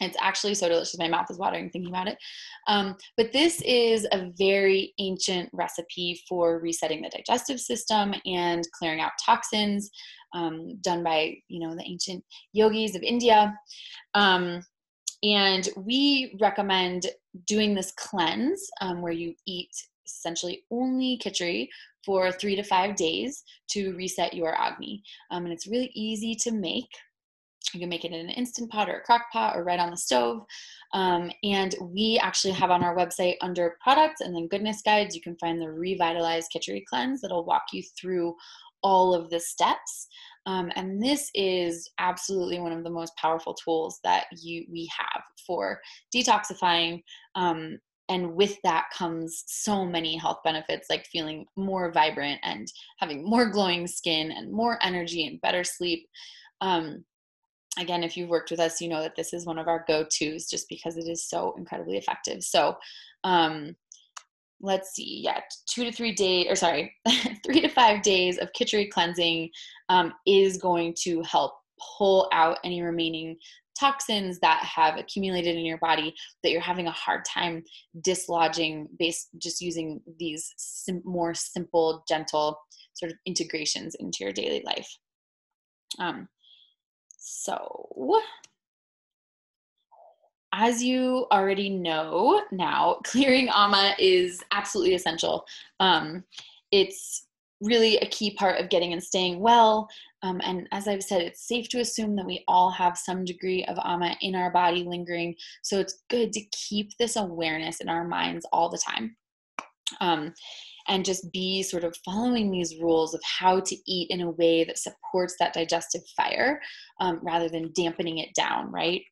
Speaker 1: It's actually so delicious. My mouth is watering thinking about it. But this is a very ancient recipe for resetting the digestive system and clearing out toxins, done by, the ancient yogis of India. And we recommend doing this cleanse where you eat essentially only Kitchery for 3 to 5 days to reset your Agni. And it's really easy to make. You can make it in an Instant Pot or a crock pot or right on the stove. And we actually have on our website under products and then goodness guides, you can find the revitalized Kitchery Cleanse that'll walk you through all of the steps. And this is absolutely one of the most powerful tools that we have for detoxifying. And with that comes so many health benefits, like feeling more vibrant and having more glowing skin and more energy and better sleep. Again, if you've worked with us, you know that this is one of our go-tos just because it is so incredibly effective. So let's see, 3 to 5 days of Kitchery cleansing is going to help pull out any remaining toxins that have accumulated in your body that you're having a hard time dislodging based just using these more simple, gentle sort of integrations into your daily life. So, as you already know now, clearing amma is absolutely essential. It's really a key part of getting and staying well. And as I've said, it's safe to assume that we all have some degree of amma in our body lingering. So it's good to keep this awareness in our minds all the time. And just be sort of following these rules of how to eat in a way that supports that digestive fire rather than dampening it down, right?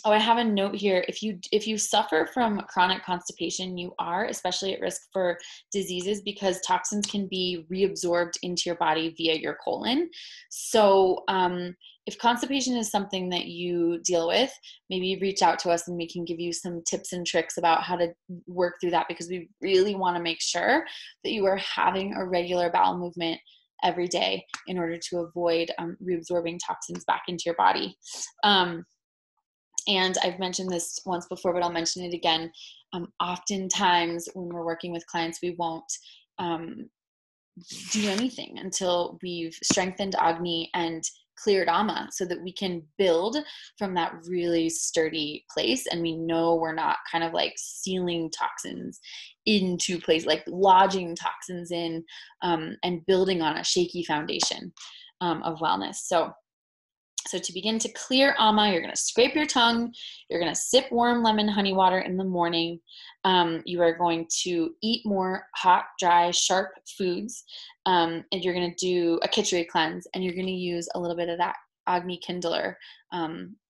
Speaker 1: I have a note here. If you suffer from chronic constipation, you are especially at risk for diseases because toxins can be reabsorbed into your body via your colon. So if constipation is something that you deal with, maybe reach out to us and we can give you some tips and tricks about how to work through that, because we really want to make sure that you are having a regular bowel movement every day in order to avoid reabsorbing toxins back into your body. And I've mentioned this once before, but I'll mention it again. Oftentimes when we're working with clients, we won't do anything until we've strengthened Agni and cleared amma so that we can build from that really sturdy place. And we know we're not kind of like sealing toxins into place, like lodging toxins in and building on a shaky foundation of wellness. So to begin to clear amma, you're going to scrape your tongue. You're going to sip warm lemon honey water in the morning. You are going to eat more hot, dry, sharp foods. And you're going to do a Kitchery cleanse. And you're going to use a little bit of that Agni Kindler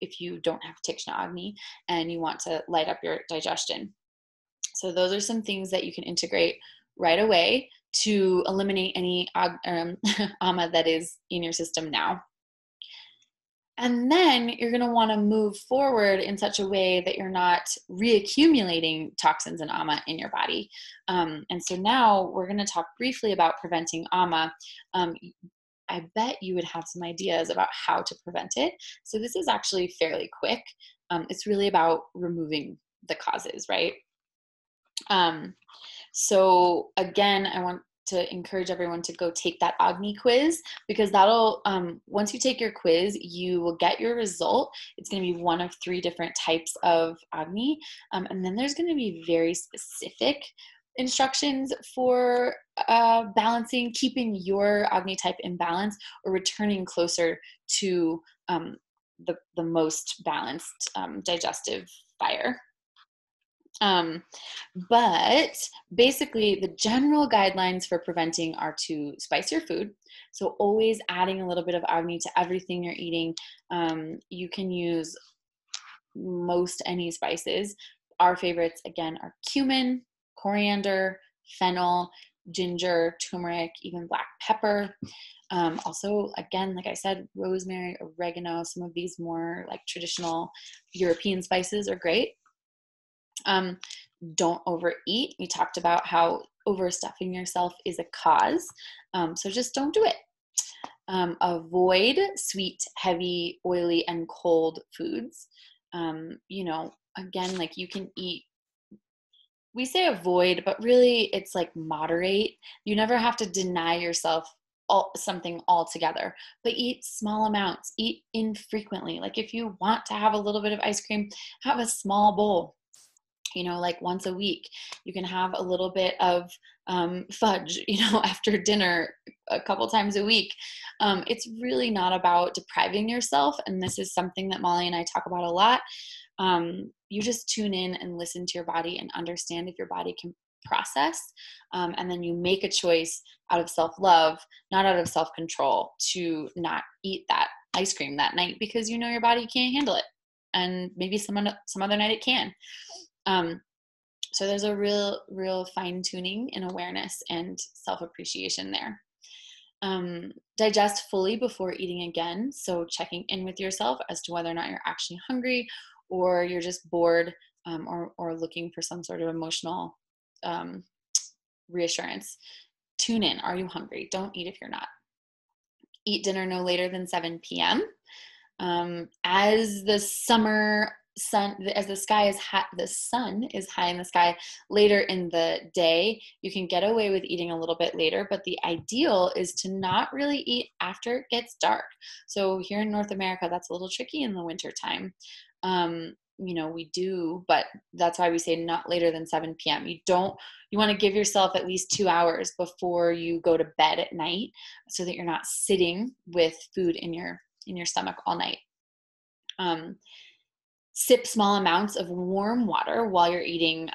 Speaker 1: if you don't have Tikshna Agni and you want to light up your digestion. So those are some things that you can integrate right away to eliminate any amma that is in your system now. And then you're going to want to move forward in such a way that you're not reaccumulating toxins and amma in your body. And so now we're going to talk briefly about preventing amma. I bet you would have some ideas about how to prevent it. So this is actually fairly quick. It's really about removing the causes, right? So again, I want to encourage everyone to go take that Agni quiz, because that'll, once you take your quiz, you will get your result. It's going to be one of 3 different types of Agni. And then there's going to be very specific instructions for balancing, keeping your Agni type in balance, or returning closer to the most balanced digestive fire. But basically, the general guidelines for preventing are to spice your food. So always adding a little bit of Agni to everything you're eating. You can use most any spices. Our favorites, again, are cumin, coriander, fennel, ginger, turmeric, even black pepper. Also, again, like I said, rosemary, oregano, some of these more like traditional European spices are great. Don't overeat. We talked about how overstuffing yourself is a cause. So just don't do it. Avoid sweet, heavy, oily, and cold foods. Again, like you can eat, we say avoid, but really it's like moderate. You never have to deny yourself something altogether, but eat small amounts, eat infrequently. Like if you want to have a little bit of ice cream, have a small bowl. Like once a week. You can have a little bit of fudge, after dinner a couple times a week. It's really not about depriving yourself. And this is something that Molly and I talk about a lot. You just tune in and listen to your body and understand if your body can process. And then you make a choice out of self-love, not out of self-control, to not eat that ice cream that night because your body can't handle it. And maybe some other night it can. So there's a real fine tuning and awareness and self-appreciation there. Digest fully before eating again. So checking in with yourself as to whether or not you're actually hungry or you're just bored, or looking for some sort of emotional reassurance. Tune in. Are you hungry? Don't eat if you're not. Eat dinner no later than 7 p.m. As the summer sun, as the sky is hot, the sun is high in the sky later in the day, you can get away with eating a little bit later, but the ideal is to not really eat after it gets dark. So here in North America, that's a little tricky in the winter time. We do, but that's why we say not later than 7 p.m. You want to give yourself at least 2 hours before you go to bed at night so that you're not sitting with food in your stomach all night. Sip small amounts of warm water while you're eating.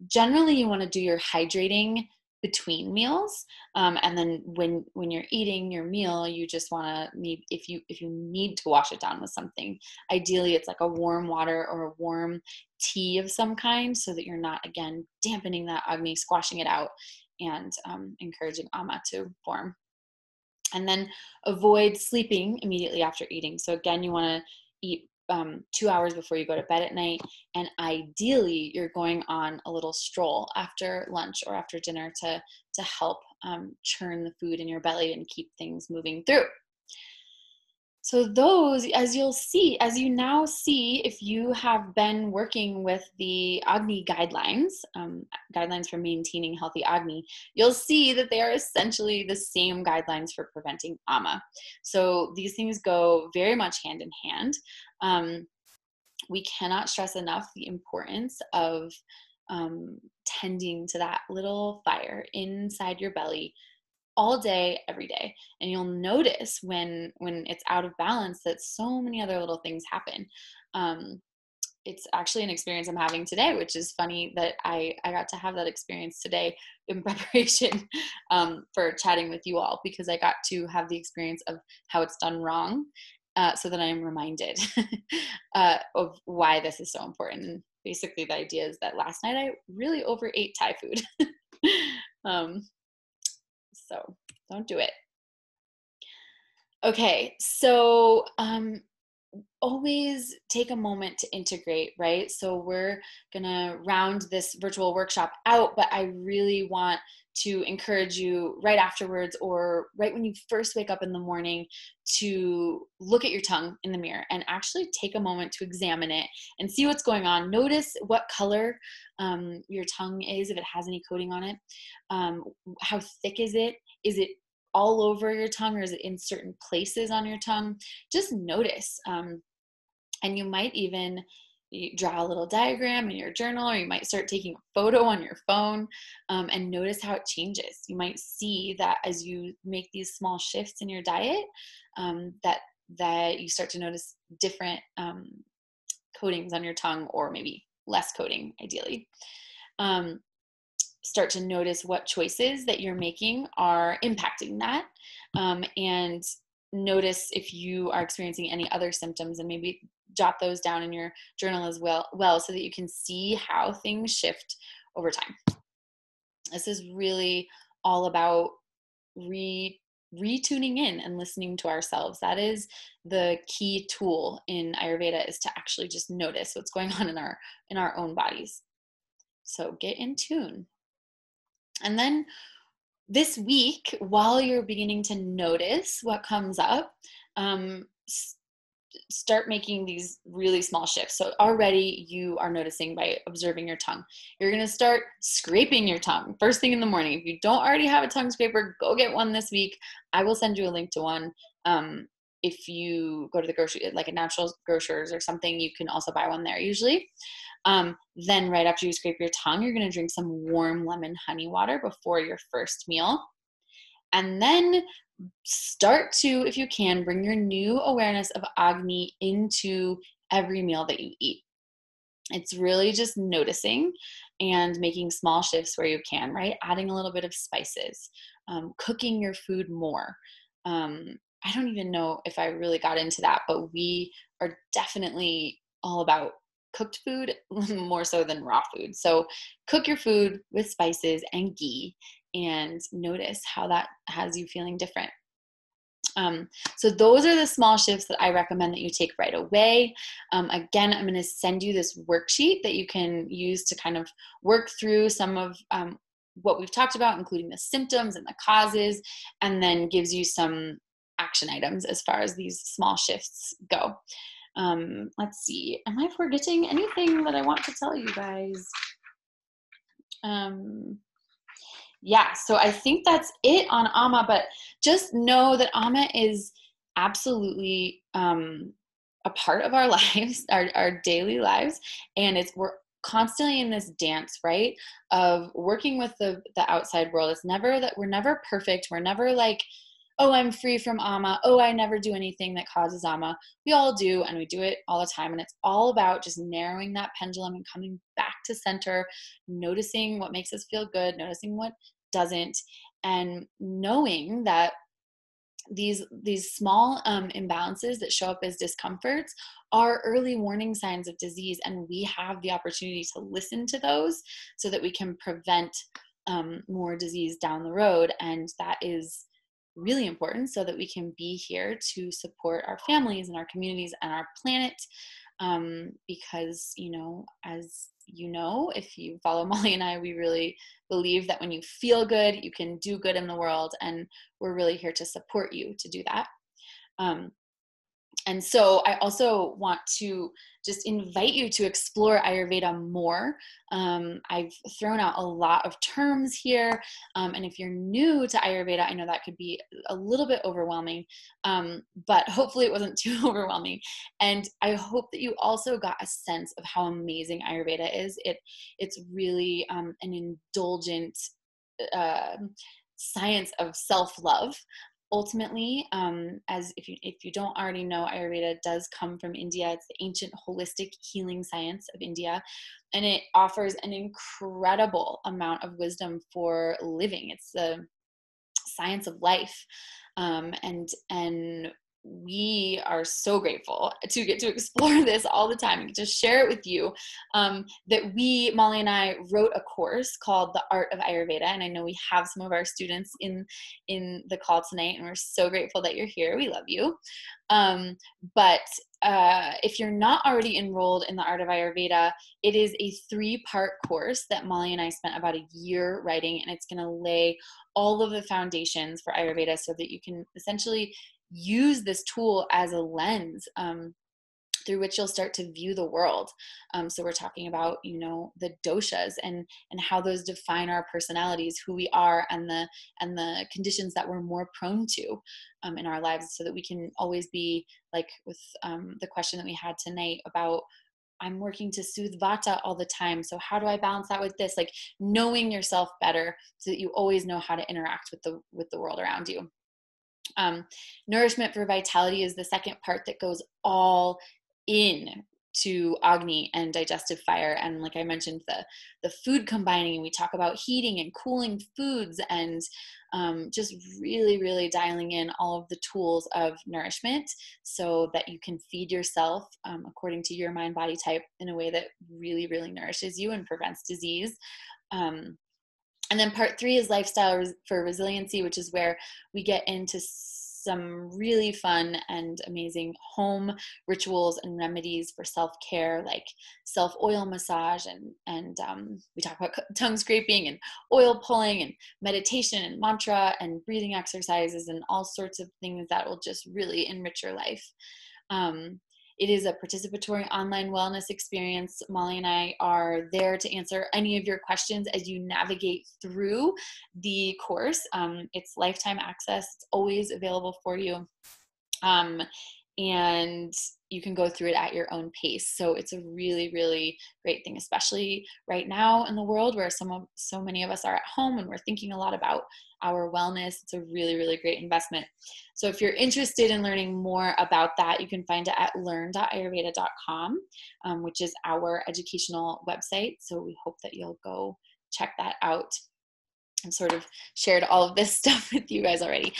Speaker 1: Generally, you want to do your hydrating between meals, and then when you're eating your meal, you just want to if you need to wash it down with something. Ideally, it's like a warm water or a warm tea of some kind, so that you're not again dampening that Agni, squashing it out, and encouraging amma to form. And then avoid sleeping immediately after eating. So again, you want to eat 2 hours before you go to bed at night. And ideally, you're going on a little stroll after lunch or after dinner to help churn the food in your belly and keep things moving through. So those, as you now see, if you have been working with the Agni guidelines, guidelines for maintaining healthy Agni, you'll see that they are essentially the same guidelines for preventing amma. So these things go very much hand in hand. We cannot stress enough the importance of tending to that little fire inside your belly all day, every day. And you'll notice when it's out of balance that so many other little things happen. It's actually an experience I'm having today, which is funny that I got to have that experience today in preparation for chatting with you all, because I got to have the experience of how it's done wrong, so that I am reminded of why this is so important. And basically the idea is that last night I really overate Thai food. So don't do it. Okay, so always take a moment to integrate, right? So we're gonna round this virtual workshop out, but I really want to encourage you right afterwards or right when you first wake up in the morning to look at your tongue in the mirror and actually take a moment to examine it and see what's going on. Notice what color your tongue is, if it has any coating on it. How thick is it? Is it all over your tongue, or is it in certain places on your tongue? Just notice. And you might even you draw a little diagram in your journal, or you might start taking a photo on your phone, and notice how it changes. You might see that as you make these small shifts in your diet, that you start to notice different coatings on your tongue, or maybe less coating, ideally. Start to notice what choices that you're making are impacting that, and notice if you are experiencing any other symptoms, and maybe jot those down in your journal as well, so that you can see how things shift over time. This is really all about retuning in and listening to ourselves. That is the key tool in Ayurveda, is to actually just notice what's going on in our own bodies. So get in tune. And then this week, while you're beginning to notice what comes up, start making these really small shifts. So already you are noticing by observing your tongue. You're going to start scraping your tongue first thing in the morning. If you don't already have a tongue scraper, go get one this week. I will send you a link to one. If you go to the grocery, like a natural grocers or something, you can also buy one there usually. Then right after you scrape your tongue, you're going to drink some warm lemon honey water before your first meal. And then start to, if you can, bring your new awareness of Agni into every meal that you eat. It's really just noticing and making small shifts where you can, right? Adding a little bit of spices, cooking your food more. I don't even know if I really got into that, but we are definitely all about cooked food more so than raw food. So cook your food with spices and ghee, and notice how that has you feeling different. So those are the small shifts that I recommend that you take right away. Again, I'm going to send you this worksheet that you can use to kind of work through some of what we've talked about, including the symptoms and the causes, and then gives you some action items as far as these small shifts go. Let's see. Am I forgetting anything that I want to tell you guys? Yeah, so I think that's it on Amma, but just know that Amma is absolutely a part of our lives, our daily lives, and we're constantly in this dance, right, of working with the outside world. It's never that we're never perfect. We're never like, oh, I'm free from Amma. Oh, I never do anything that causes Amma. We all do, and we do it all the time. And it's all about just narrowing that pendulum and coming back to center, noticing what makes us feel good, noticing what doesn't, and knowing that these small imbalances that show up as discomforts are early warning signs of disease, and we have the opportunity to listen to those so that we can prevent more disease down the road. And that is really important so that we can be here to support our families and our communities and our planet, because, as you know, if you follow Molly and I, we really believe that when you feel good, you can do good in the world, and we're really here to support you to do that. And so I also want to just invite you to explore Ayurveda more. I've thrown out a lot of terms here. And if you're new to Ayurveda, I know that could be a little bit overwhelming, but hopefully it wasn't too overwhelming. And I hope that you also got a sense of how amazing Ayurveda is. It's really an indulgent science of self-love. Ultimately, as if you don't already know, Ayurveda does come from India. It's the ancient holistic healing science of India, and it offers an incredible amount of wisdom for living. It's the science of life, and we are so grateful to get to explore this all the time and to share it with you. That Molly and I, wrote a course called The Art of Ayurveda, and I know we have some of our students in the call tonight, and we're so grateful that you're here. We love you. But if you're not already enrolled in The Art of Ayurveda, it is a 3-part course that Molly and I spent about a year writing, and it's going to lay all of the foundations for Ayurveda so that you can essentially use this tool as a lens through which you'll start to view the world. So we're talking about, the doshas and how those define our personalities, who we are, and the conditions that we're more prone to in our lives, so that we can always be, like with the question that we had tonight about I'm working to soothe vata all the time. So how do I balance that with this? Like knowing yourself better so that you always know how to interact with the world around you. Nourishment for vitality is the second part that goes all in to Agni and digestive fire. And like I mentioned, the food combining, we talk about heating and cooling foods, and just really, really dialing in all of the tools of nourishment so that you can feed yourself according to your mind body type in a way that really, really nourishes you and prevents disease. And then part 3 is lifestyle for resiliency, which is where we get into some really fun and amazing home rituals and remedies for self-care, like self-oil massage, and we talk about tongue scraping and oil pulling and meditation and mantra and breathing exercises and all sorts of things that will just really enrich your life. It is a participatory online wellness experience. Molly and I are there to answer any of your questions as you navigate through the course. It's lifetime access. It's always available for you. And you can go through it at your own pace. So it's a really, really great thing, especially right now in the world where so many of us are at home and we're thinking a lot about our wellness. It's a really, really great investment. So if you're interested in learning more about that, you can find it at learn.ayurveda.com, which is our educational website. So we hope that you'll go check that out. And sort of shared all of this stuff with you guys already.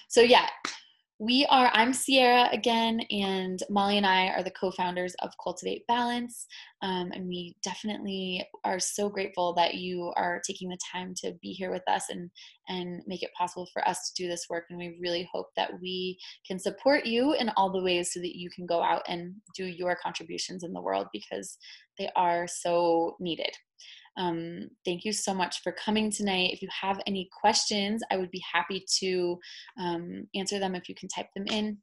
Speaker 1: So yeah, I'm Sierra again, and Molly and I are the co-founders of Cultivate Balance. And we definitely are so grateful that you are taking the time to be here with us and make it possible for us to do this work. And we really hope that we can support you in all the ways so that you can go out and do your contributions in the world, because they are so needed. Thank you so much for coming tonight. If you have any questions, I would be happy to answer them if you can type them in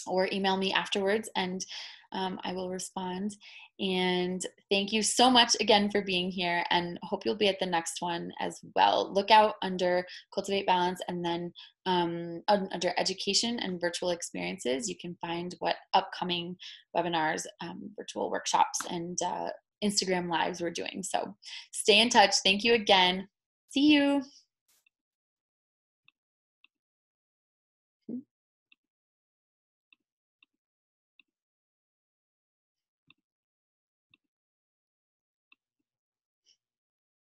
Speaker 1: or email me afterwards, and I will respond. And thank you so much again for being here, and hope you'll be at the next one as well. Look out under Cultivate Balance, and then under education and virtual experiences, you can find what upcoming webinars, virtual workshops, and Instagram lives we're doing. So stay in touch. Thank you again. See you.